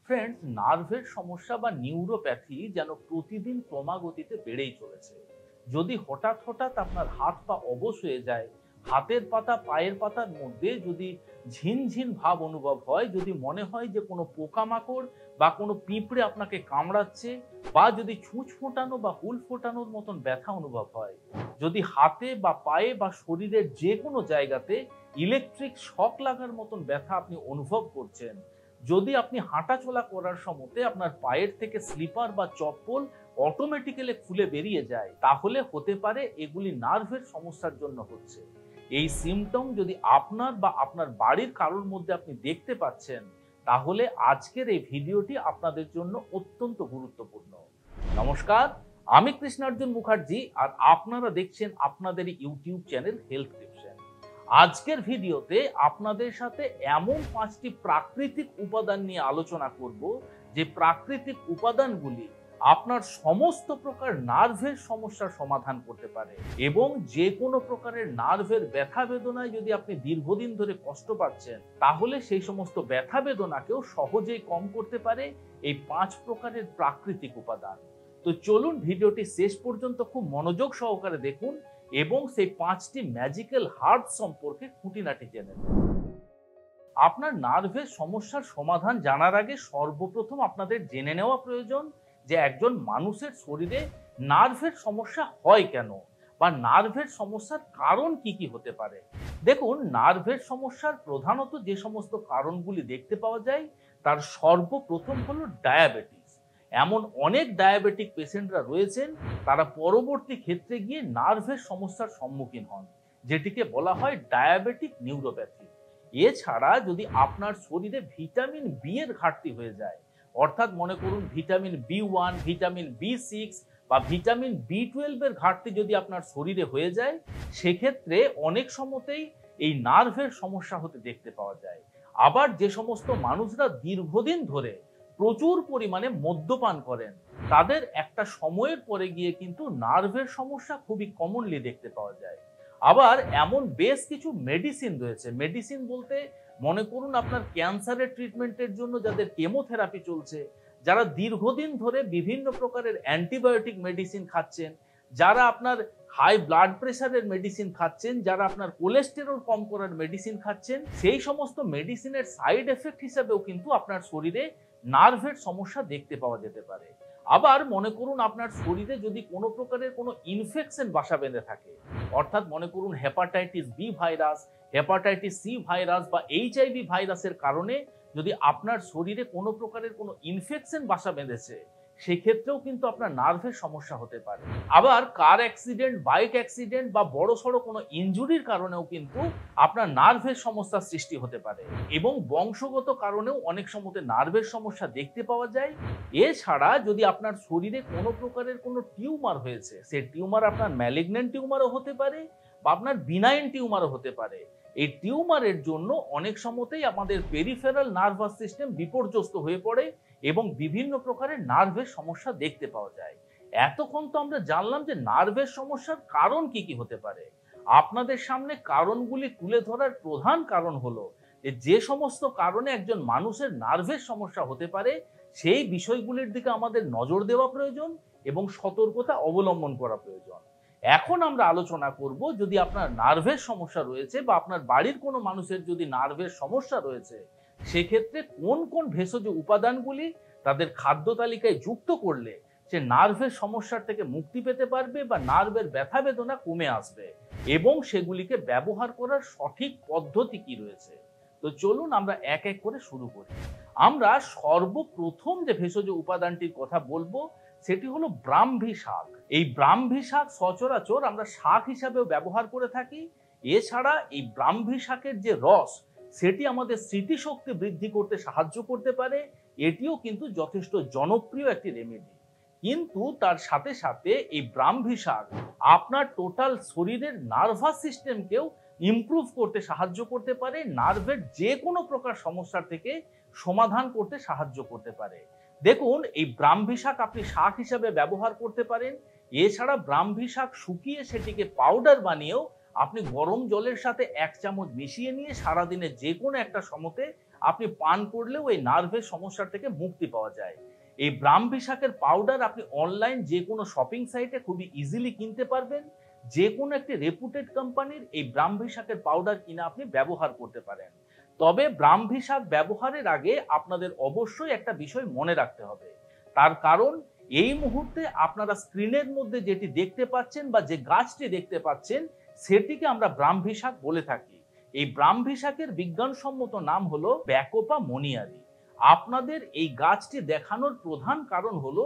Friends, নার্ভের সমস্যা বা নিউরোপ্যাথি যেন প্রতিদিন ক্রমাগতিতে বেড়েই চলেছে। যদি হঠাৎ হঠাৎ আপনার হাত পা অবশ হয়ে যায়, হাতের পাতা পায়ের পাতার মধ্যে যদি ঝিনঝিন ভাব অনুভব হয়, যদি মনে হয় যে কোনো পোকামাকড় বা কোনো পিঁপড়ে আপনাকে কামড়াচ্ছে, বা যদি ছুঁচ ফোটানো বা হুল ফোটানোর মতন ব্যথা অনুভব হয়, যদি হাতে বা পায়ে বা শরীরের যে কোনো জায়গাতে ইলেকট্রিক শক লাগার মতন ব্যথা আপনি অনুভব করছেন, যদি আপনি হাঁটাচলা করার সময়তে আপনার পায়ের থেকে স্লিপার বা চপ্পল অটোমেটিক্যালি খুলে বেরিয়ে যায়, তাহলে হতে পারে এগুলি নার্ভের সমস্যার জন্য হচ্ছে। এই সিমটম যদি আপনার বা আপনার বাড়ির কারোর মধ্যে আপনি দেখতে পাচ্ছেন, তাহলে আজকের এই ভিডিওটি আপনাদের জন্য অত্যন্ত গুরুত্বপূর্ণ। নমস্কার, আমি কৃষ্ণার্জুন মুখার্জি, আর আপনারা দেখছেন আপনাদের ইউটিউব চ্যানেল হেলথ টিপশন। আজকের ভিডিওতে আপনাদের সাথে এমন 5টি প্রাকৃতিক উপাদান নিয়ে আলোচনা করব, যে প্রাকৃতিক উপাদানগুলি আপনার সমস্ত প্রকার নার্ভের সমস্যার সমাধান করতে পারে, এবং যে কোনো প্রকারের নার্ভের ব্যথা বেদনায় যদি আপনি দীর্ঘদিন ধরে কষ্ট পাচ্ছেন, তাহলে সেই সমস্ত ব্যথা বেদনাকেও সহজেই কম করতে পারে এই 5 প্রকারের প্রাকৃতিক উপাদান। তো চলুন ভিডিওটি শেষ পর্যন্ত খুব মনোযোগ সহকারে দেখুন এবং সেই 5টি ম্যাজিক্যাল হার্ব সম্পর্কে খুঁটিনাটি জেনে নিন। আপনার নার্ভের সমস্যার সমাধান জানার আগে সর্বপ্রথম আপনাদের জেনে নেওয়া প্রয়োজন যে একজন মানুষের শরীরে নার্ভের সমস্যা হয় কেন, বা নার্ভের সমস্যার কারণ কি কি হতে পারে। দেখুন, নার্ভের সমস্যার প্রধানত যে সমস্ত কারণগুলি দেখতে পাওয়া যায়, তার সর্বপ্রথম হলো ডায়াবেটিস। এমন অনেক ডায়াবেটিক পেশেন্টরা রয়েছেন, তারা পরবর্তী ক্ষেত্রে গিয়ে নার্ভের সমস্যার সম্মুখীন হন, যেটিকে বলা হয় ডায়াবেটিক নিউরোপ্যাথি। এছাড়া যদি আপনার শরীরে ভিটামিন বি এর ঘাটতি হয়ে যায়, অর্থাৎ মনে করুন ভিটামিন বি1, ভিটামিন বি6 বা ভিটামিন বি12 এর ঘাটতি যদি আপনার শরীরে হয়ে যায়, সেক্ষেত্রে অনেক সময়তেই এই নার্ভের সমস্যা হতে দেখতে পাওয়া যায়। আবার যে সমস্ত মানুষরা দীর্ঘদিন ধরে প্রচুর পরিমাণে মদ্যপান করেন, তাদের একটা সময়ের পরে গিয়ে কিন্তু নার্ভের সমস্যা খুবই কমনলি দেখতে পাওয়া যায়। আবার এমন বেশ কিছু মেডিসিন রয়েছে, মেডিসিন বলতে মনে করুন আপনার ক্যান্সারের ট্রিটমেন্টের জন্য যাদের কেমোথেরাপি চলছে, যারা দীর্ঘদিন ধরে বিভিন্ন প্রকারের অ্যান্টিবায়োটিক মেডিসিন খাচ্ছেন, যারা আপনার হাই ব্লাড প্রেশারের মেডিসিন খাচ্ছেন, যারা আপনার কোলেস্টেরল কম করার মেডিসিন খাচ্ছেন, সেই সমস্ত মেডিসিনের সাইড এফেক্ট হিসেবেও কিন্তু আপনার শরীরে নার্ভের সমস্যা দেখতে পাওয়া যেতে পারে। আবার মনে করুন আপনার শরীরে যদি কোনো প্রকারের কোনো ইনফেকশন বাসা বেঁধে থাকে, অর্থাৎ মনে করুন hepatitis B virus, hepatitis C virus বা এইচআইভি ভাইরাসের কারণে যদি আপনার শরীরে কোনো প্রকারের কোনো ইনফেকশন বাসা বেঁধেছে, সেক্ষেত্রেও কিন্তু আপনার নার্ভের সমস্যা হতে পারে। আবার কার অ্যাক্সিডেন্ট, বাইক অ্যাক্সিডেন্ট বা বড়সড় কোনো ইনজুরির কারণেও কিন্তু আপনার নার্ভের সমস্যার সৃষ্টি হতে পারে, এবং বংশগত কারণেও অনেক সময় নার্ভের সমস্যা দেখতে পাওয়া যায়। এছাড়া যদি আপনার শরীরে কোনো প্রকারের কোনো টিউমার হয়েছে, সেই টিউমার আপনার ম্যালিগন্যান্ট টিউমারও হতে পারে বা আপনার বিনাইন টিউমারও হতে পারে। এই টিউমারের জন্য অনেক সময়তেই আমাদের পেরিফেরাল নার্ভাস সিস্টেম বিপর্যস্ত হয়ে পড়ে এবং বিভিন্ন প্রকারের নার্ভের সমস্যা দেখতে পাওয়া যায়। এতক্ষণ তো আমরা জানলাম যে নার্ভের সমস্যার কারণ কি কি হতে পারে। আপনাদের সামনে কারণগুলি তুলে ধরার প্রধান কারণ হলো যে সমস্ত কারণে একজন মানুষের নার্ভের সমস্যা হতে পারে, সেই বিষয়গুলির দিকে আমাদের নজর দেওয়া প্রয়োজন এবং সতর্কতা অবলম্বন করা প্রয়োজন। এখন আমরা আলোচনা করব, যদি আপনার নার্ভের সমস্যা রয়েছে বা আপনার বাড়ির কোনো মানুষের যদি নার্ভের সমস্যা রয়েছে, সেক্ষেত্রে কোন কোন ভেষজ উপাদানগুলি তাদের খাদ্য তালিকায় যুক্ত করলে সে নার্ভের সমস্যার থেকে মুক্তি পেতে পারবে বা নার্ভের ব্যথা বেদনা কমে আসবে, এবং সেগুলিকে ব্যবহার করার সঠিক পদ্ধতি কি রয়েছে। তো চলুন আমরা এক এক করে শুরু করি। আমরা সর্বপ্রথম যে ভেষজ উপাদানটির কথা বলবো, সেটি হলো ব্রাহ্মী শাক। এই ব্রাহ্মী শাক সচরাচর আমরা শাক হিসাবেও ব্যবহার করে থাকি। এছাড়া এই ব্রাহ্মী শাকের যে রস, সেটি আমাদের স্মৃতিশক্তি বৃদ্ধি করতে সাহায্য করতে পারে। এটিও কিন্তু যথেষ্ট জনপ্রিয় একটি রেমেডি। কিন্তু তার সাথে সাথে এই ব্রাহ্মী শাক আপনার টোটাল শরীরের নার্ভাস সিস্টেমকেও ইমপ্রুভ করতে সাহায্য করতে পারে, নার্ভের যে কোনো প্রকার সমস্যা থেকে সমাধান করতে সাহায্য করতে পারে। দেখুন, এই ব্রাহ্মী শাক আপনি শাক হিসাবে ব্যবহার করতে পারেন। এছাড়া ব্রাহ্মী শাক শুকিয়ে সেটিকে পাউডার বানিয়েও আপনি গরম জলের সাথে 1 চামচ মিশিয়ে নিয়ে সারাদিনে যে কোনো একটা সময়তে আপনি পান করলেও এই নার্ভের সমস্যা থেকে মুক্তি পাওয়া যায়। এই ব্রাহ্মী শাকের পাউডার আপনি অনলাইন যে কোনো শপিং সাইটে খুবই ইজিলি কিনতে পারবেন। যে কোনো একটি রেপুটেড কোম্পানির এই ব্রাহ্মী শাকের পাউডার কিনে আপনি ব্যবহার করতে পারেন। তবে ব্রাহ্মী শাক ব্যবহারের আগে আপনাদের অবশ্যই একটা বিষয় মনে রাখতে হবে। তার কারণ এই মুহূর্তে আপনারা স্ক্রিনের মধ্যে যেটি দেখতে পাচ্ছেন বা যে গাছটি দেখতে পাচ্ছেন সেটিকে আমরা ব্রাহ্মী শাক বলে থাকি। এই ব্রাহ্মী শাকের বিজ্ঞানসম্মত নাম হলো ব্যাকোপা মনিয়ারি। আপনাদের এই গাছটি দেখানোর প্রধান কারণ হলো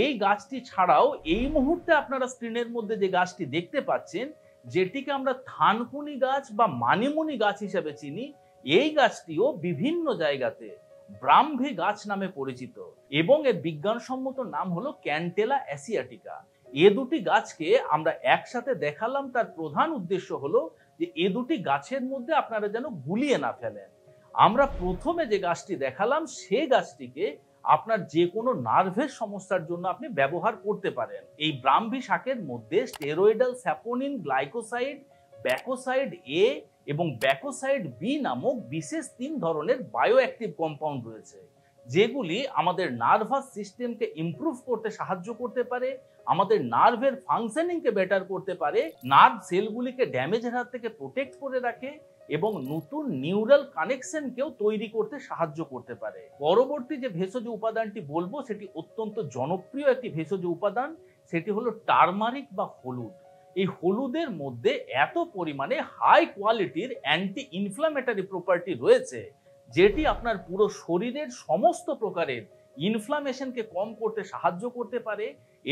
এই গাছটি ছাড়াও এই মুহূর্তে আপনারা স্ক্রিনের মধ্যে যে গাছটি দেখতে পাচ্ছেন, যেটিকে আমরা থানকুনি গাছ বা মানিমুনি গাছ হিসেবে চিনি, এই গাছটিও বিভিন্ন জায়গাতে ব্রাহ্মী গাছ নামে পরিচিত এবং এর বিজ্ঞানসম্মত নাম হলো ক্যান্টেলা অ্যাসিয়াটিকা। এ দুটি গাছকে আমরা একসাথে দেখালাম, তার প্রধান উদ্দেশ্য হলো যে এ দুটি গাছের মধ্যে আপনারা যেন গুলিয়ে না ফেলেন। আমরা প্রথমে যে গাছটি দেখালাম সেই গাছটিকে আপনার যে কোনো নার্ভের সমস্যার জন্য আপনি ব্যবহার করতে পারেন। এই ব্রাহ্মী শাকের মধ্যে স্টেরয়েডাল স্যাপোনিন গ্লাইকোসাইড, ব্যাকোসাইড এ এবং ব্যাকোসাইড বি নামক বিশেষ 3 ধরনের বায়োঅ্যাক্টিভ কম্পাউন্ড রয়েছে, যেগুলি আমাদের নার্ভাস সিস্টেমকে ইমপ্রুভ করতে সাহায্য করতে পারে, আমাদের নার্ভের ফাংশনিংকে বেটার করতে পারে, নার্ভ সেলগুলিকে ড্যামেজের হাত থেকে প্রোটেক্ট করে রাখে এবং নতুন নিউরাল কানেকশনকেও তৈরি করতে সাহায্য করতে পারে। পরবর্তী যে ভেষজ উপাদানটি বলবো সেটি অত্যন্ত জনপ্রিয় একটি ভেষজ উপাদান, সেটি হলো টারমারিক বা হলুদ। এই হলুদের মধ্যে এত পরিমাণে হাই কোয়ালিটির অ্যান্টি ইনফ্ল্যামেটরি প্রপার্টি রয়েছে, যেটি আপনার পুরো শরীরের সমস্ত প্রকারের ইনফ্লামেশনকে কম করতে সাহায্য করতে পারে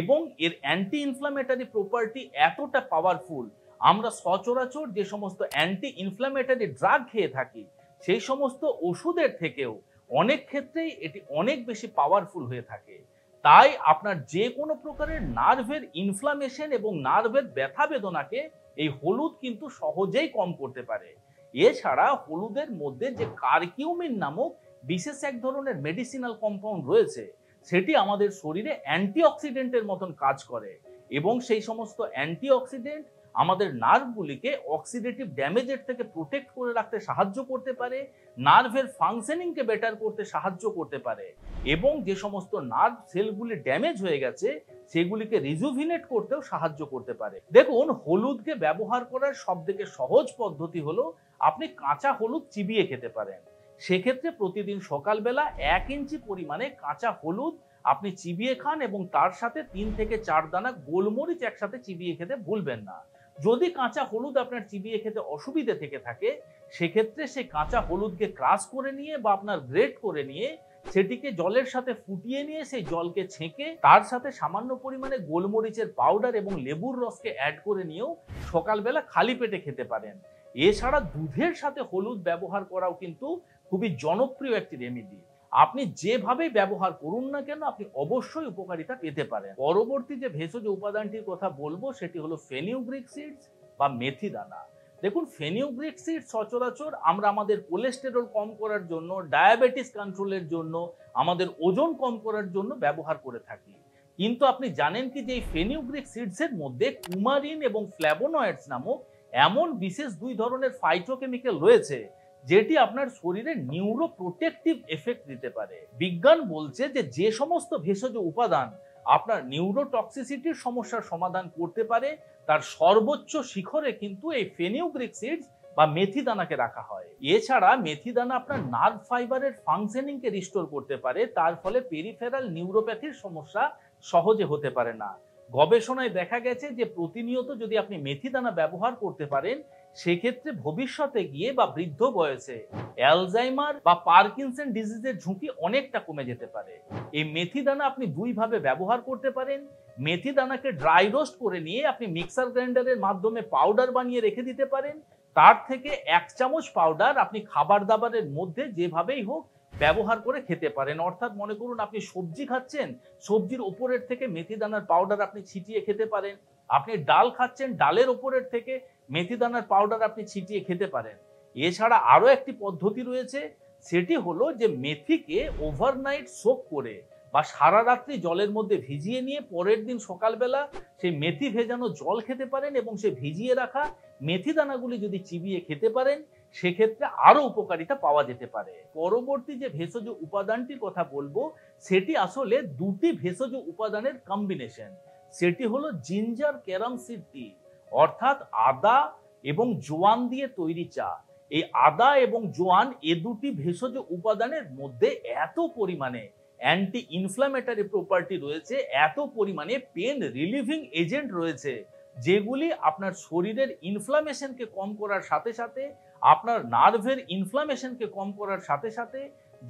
এবং এর অ্যান্টি ইনফ্ল্যামেটরি প্রপার্টি এতটা পাওয়ারফুল, আমরা সচরাচর যে সমস্ত অ্যান্টি ইনফ্ল্যামেটরি ড্রাগ খেয়ে থাকি সেই সমস্ত ওষুধের থেকেও অনেক ক্ষেত্রেই এটি অনেক বেশি পাওয়ারফুল হয়ে থাকে। তাই আপনার যে কোনো প্রকারের নার্ভের ইনফ্লামেশন এবং নার্ভের ব্যথা বেদনাকে এই হলুদ কিন্তু সহজেই কম করতে পারে। এছাড়া হলুদের মধ্যে যে কারকিউমিন নামক বিশেষ এক ধরনের মেডিসিনাল কম্পাউন্ড রয়েছে, সেটি আমাদের শরীরে অ্যান্টিঅক্সিডেন্টের মতন কাজ করে এবং সেই সমস্ত অ্যান্টিঅক্সিডেন্ট আমাদের নার্ভগুলিকে অক্সিডেটিভ ড্যামেজের থেকে প্রোটেক্ট করে রাখতে সাহায্য করতে পারে, নার্ভের ফাংশনিংকে বেটার করতে সাহায্য করতে পারে এবং যে সমস্ত নার্ভ সেলগুলি ড্যামেজ হয়ে গেছে সেগুলিকে রিজুভিনেট করতেও সাহায্য করতে পারে। দেখুন, হলুদকে ব্যবহার করার সবথেকে সহজ পদ্ধতি হলো আপনি কাঁচা হলুদ চিবিয়ে খেতে পারেন। সেক্ষেত্রে প্রতিদিন সকালবেলা 1 ইঞ্চি পরিমাণে কাঁচা হলুদ আপনি চিবিয়ে খান এবং তার সাথে 3 থেকে 4 দানা গোলমরিচ একসাথে চিবিয়ে খেতে ভুলবেন না। যদি কাঁচা হলুদ আপনার চিবিয়ে খেতে অসুবিধে থেকে থাকে, সেক্ষেত্রে সেই কাঁচা হলুদকে ক্রাশ করে নিয়ে বা আপনার গ্রেট করে নিয়ে সেটিকে জলের সাথে ফুটিয়ে নিয়ে সেই জলকে ছেঁকে তার সাথে সামান্য পরিমাণে গোলমরিচের পাউডার এবং লেবুর রসকে অ্যাড করে নিয়েও সকালবেলা খালি পেটে খেতে পারেন। এছাড়া দুধের সাথে হলুদ ব্যবহার করাও কিন্তু খুবই জনপ্রিয় একটি রেমেডি। আপনি যেভাবেই ব্যবহার করুন না কেন আপনি অবশ্যই উপকারিতা পেতে পারেন। পরবর্তী যে ভেষজ উপাদানটির কথা বলবো সেটি হলো ফেনিগ্রিক সিডস বা মেথি দানা। দেখুন, ফেনিগ্রিক সিডস সচরাচর আমরা আমাদের কোলেস্টেরল কম করার জন্য, ডায়াবেটিস কন্ট্রোলের জন্য, আমাদের ওজন কম করার জন্য ব্যবহার করে থাকি। কিন্তু আপনি জানেন কি যে এই ফেনিগ্রিক সিডসের মধ্যে কুমারিন এবং ফ্ল্যাভোনয়েডস নামক এমন বিশেষ 2 ধরনের ফাইটোকেমিক্যাল রয়েছে যেটি আপনার শরীরে নিউরো প্রোটেকটিভ এফেক্ট দিতে পারে। বিজ্ঞান বলছে যে যে সমস্ত ভেষজ উপাদান আপনার নিউরোটক্সিসিটির সমস্যার সমাধান করতে পারে তার সর্বোচ্চ শিখরে কিন্তু এই ফেনিগ্রিক সিডস বা মেথি দানাকে রাখা হয়। এছাড়া মেথি দানা আপনার নার্ভ ফাইবারের ফাংশনিংকে রিস্টোর করতে পারে, তার ফলে পেরিফেরাল নিউরোপ্যাথির সমস্যা সহজে হতে পারে না। গবেষণায় দেখা গেছে যে প্রতিনিয়ত যদি আপনি মেথি দানা ব্যবহার করতে পারেন, সেক্ষেত্রে ভবিষ্যতে গিয়ে বা বৃদ্ধ বয়সে অ্যালজাইমার বা পার্কিনসন ডিজিজের ঝুঁকি অনেকটা কমে যেতে পারে। এই মেথি দানা আপনি 2 ভাবে ব্যবহার করতে পারেন। মেথি দানাকে ড্রাই রোস্ট করে নিয়ে আপনি মিক্সার গ্রাইন্ডারের মাধ্যমে পাউডার বানিয়ে রেখে দিতে পারেন। তার থেকে 1 চামচ পাউডার আপনি খাবার দাবারের মধ্যে যেভাবেই হোক ব্যবহার করে খেতে পারেন। অর্থাৎ মনে করুন আপনি সবজি খাচ্ছেন, সবজির উপরের থেকে মেথি দানার পাউডার আপনি ছিটিয়ে খেতে পারেন। আপনি ডাল খাচ্ছেন, ডালের উপরের থেকে মেথি দানার পাউডার আপনি ছিটিয়ে খেতে পারেন। এছাড়া আরো একটি পদ্ধতি রয়েছে, সেটি হলো যে মেথিকে ওভারনাইট সোক করে বা সারা রাত্রি জলের মধ্যে ভিজিয়ে নিয়ে পরের দিন সকালবেলা সেই মেথি ভেজানো জল খেতে পারেন এবং সেই ভিজিয়ে রাখা মেথি দানাগুলি যদি চিবিয়ে খেতে পারেন, সেক্ষেত্রে আরো উপকারিতা পাওয়া যেতে পারে। পরবর্তী যে ভেষজ উপাদানটির কথা বলবো সেটি আসলে দুটি ভেষজ উপাদানের কম্বিনেশন। সেটি হলো জিঞ্জার ক্যারাম সিড টি, অর্থাৎ আদা এবং জোয়ান দিয়ে তৈরি চা। এই আদা এবং জোয়ান এ দুটি ভেষজ উপাদানের মধ্যে এত পরিমাণে অ্যান্টি ইনফ্ল্যামেটরি প্রপার্টি রয়েছে, এত পরিমাণে পেন রিলিভিং এজেন্ট রয়েছে, যেগুলি আপনার শরীরের ইনফ্লামেশনকে কম করার সাথে সাথে, আপনার নার্ভের ইনফ্লামেশনকে কম করার সাথে সাথে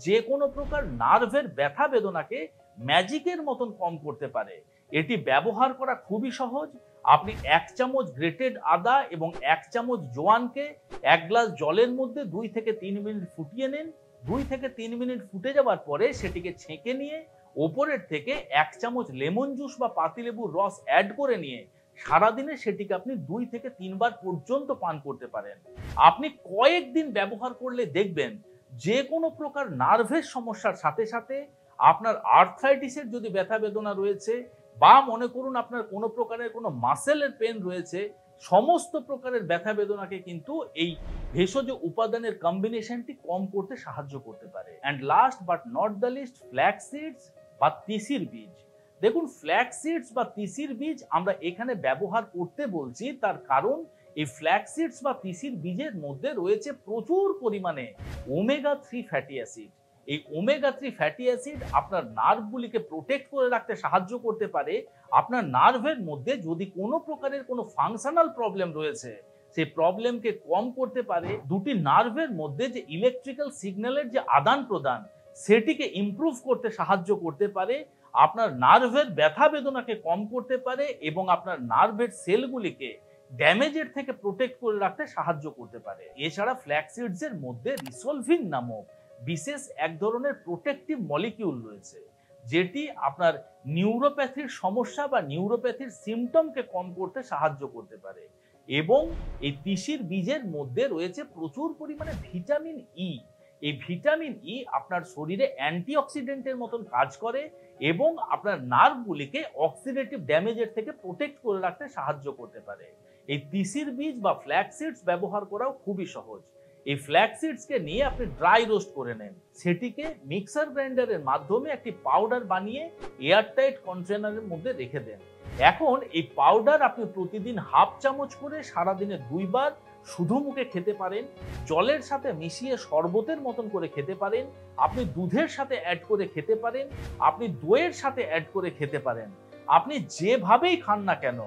যে কোনো প্রকার নার্ভের ব্যথা বেদনাকে ম্যাজিকের মতন কম করতে পারে। এটি ব্যবহার করা খুবই সহজ। আপনি 1 চামচ গ্রেটেড আদা এবং 1 চামচ জোয়ানকে 1 গ্লাস জলের মধ্যে 2 থেকে 3 মিনিট ফুটিয়ে নিন। 2 থেকে 3 মিনিট ফুটে যাওয়ার পরে সেটিকে ছেঁকে নিয়ে ওপরের থেকে 1 চামচ লেমন জুস বা পাতিলেবুর রস অ্যাড করে নিয়ে সারাদিনে সেটিকে আপনি 2 থেকে 3 বার পর্যন্ত পান করতে পারেন। আপনি কয়েকদিন ব্যবহার করলে দেখবেন যে কোনো প্রকার নার্ভের সমস্যার সাথে সাথে আপনার আর্থ্রাইটিসের যদি ব্যথা বেদনা রয়েছে, বা মনে করুন আপনার কোনো প্রকারের কোনো মাসেলের পেন রয়েছে, সমস্ত প্রকারের ব্যথা বেদনাকে কিন্তু এই ভেষজ উপাদানের কম্বিনেশনটি কম করতে সাহায্য করতে পারে। And last but not the least, flax seeds বা তিসির বীজ। দেখুন, ফ্ল্যাক্স সিডস বা তিসির বীজ আমরা এখানে ব্যবহার করতে বলছি তার কারণ এই ফ্ল্যাক্স সিডস বা তিসির বীজের মধ্যে রয়েছে প্রচুর পরিমাণে ওমেগা 3 ফ্যাটি অ্যাসিড। এই ওমেগা 3 ফ্যাটি অ্যাসিড আপনার নার্ভগুলিকে প্রোটেক্ট করে রাখতে সাহায্য করতে পারে। আপনার নার্ভের মধ্যে যদি কোনো প্রকারের কোনো ফাংশনাল প্রবলেম রয়েছে সেই প্রবলেমকে কম করতে পারে। দুটি নার্ভের মধ্যে যে ইলেকট্রিক্যাল সিগন্যালের যে আদান প্রদান সেটিকে ইমপ্রুভ করতে সাহায্য করতে পারে, আপনার নার্ভের ব্যথা বেদনাকে কম করতে পারে এবং আপনার নার্ভের সেলগুলিকে ড্যামেজের থেকে প্রোটেক্ট করে রাখতে সাহায্য করতে পারে। এছাড়া ফ্ল্যাক্স এর মধ্যে রিসলভিন নামক বিশেষ এক ধরনের প্রোটেক্টিভ মলিকিউল রয়েছে, যেটি আপনার নিউরোপ্যাথির সমস্যা বা নিউরোপ্যাথির সিমটমকে কম করতে সাহায্য করতে পারে। এবং এই তিসির বীজের মধ্যে রয়েছে প্রচুর পরিমাণে ভিটামিন ই। এই ভিটামিন ই আপনার শরীরে অ্যান্টিঅক্সিডেন্টের মতন কাজ করে এবং আপনার নার্ভগুলিকে অক্সিডেটিভ ড্যামেজের থেকে প্রোটেক্ট করে রাখতে সাহায্য করতে পারে। এই তিসির বীজ বা ফ্ল্যাক্স সিডস ব্যবহার করাও খুবই সহজ। এই ফ্ল্যাক্স সিডসকে নিয়ে আপনি ড্রাই রোস্ট করে নেন, সেটিকে মিক্সার গ্রাইন্ডারের মাধ্যমে একটি পাউডার বানিয়ে এয়ারটাইট কন্টেনারের মধ্যে রেখে দেন। এখন এই পাউডার আপনি প্রতিদিন হাফ চামচ করে সারাদিনে 2 বার শুধু মুখে খেতে পারেন, জলের সাথে মিশিয়ে শরবতের মতন করে খেতে পারেন, আপনি দুধের সাথে অ্যাড করে খেতে পারেন, আপনি দইয়ের সাথে অ্যাড করে খেতে পারেন। আপনি যেভাবেই খান না কেন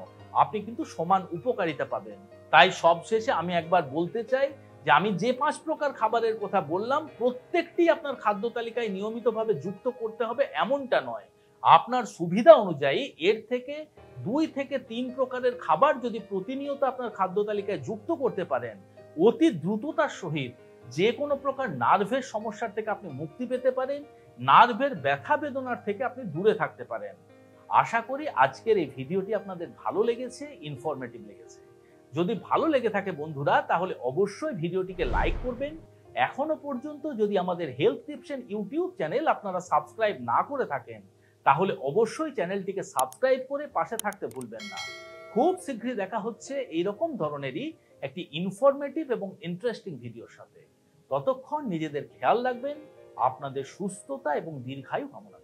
আপনি কিন্তু সমান উপকারিতা পাবেন। তাই সবশেষে আমি একবার বলতে চাই যে আমি যে 5 প্রকার খাবারের কথা বললাম প্রত্যেকটি আপনার খাদ্য তালিকায় নিয়মিতভাবে যুক্ত করতে হবে এমনটা নয়। আপনার সুবিধা অনুযায়ী এর থেকে 2 থেকে 3 প্রকারের খাবার যদি প্রতিনিয়ত আপনার খাদ্য তালিকায় যুক্ত করতে পারেন, অতি দ্রুততার সহিত যে কোনো প্রকার নার্ভের সমস্যার থেকে আপনি মুক্তি পেতে পারেন, নার্ভের ব্যথা বেদনার থেকে আপনি দূরে থাকতে পারেন। আশা করি আজকের এই ভিডিওটি আপনাদের ভালো লেগেছে, ইনফরমেটিভ লেগেছে। যদি ভালো লেগে থাকে বন্ধুরা, তাহলে অবশ্যই ভিডিওটিকে লাইক করবেন। এখনো পর্যন্ত যদি আমাদের health tips and YouTube channel আপনারা সাবস্ক্রাইব না করে থাকেন, তাহলে অবশ্যই চ্যানেলটিকে সাবস্ক্রাইব করে পাশে থাকতে ভুলবেন না। খুব শীঘ্রই দেখা হচ্ছে এইরকম ধরনেরই একটি ইনফরমেটিভ এবং ইন্টারেস্টিং ভিডিওর সাথে। ততক্ষণ নিজেদের খেয়াল রাখবেন, আপনাদের সুস্থতা এবং দীর্ঘায়ু কামনা।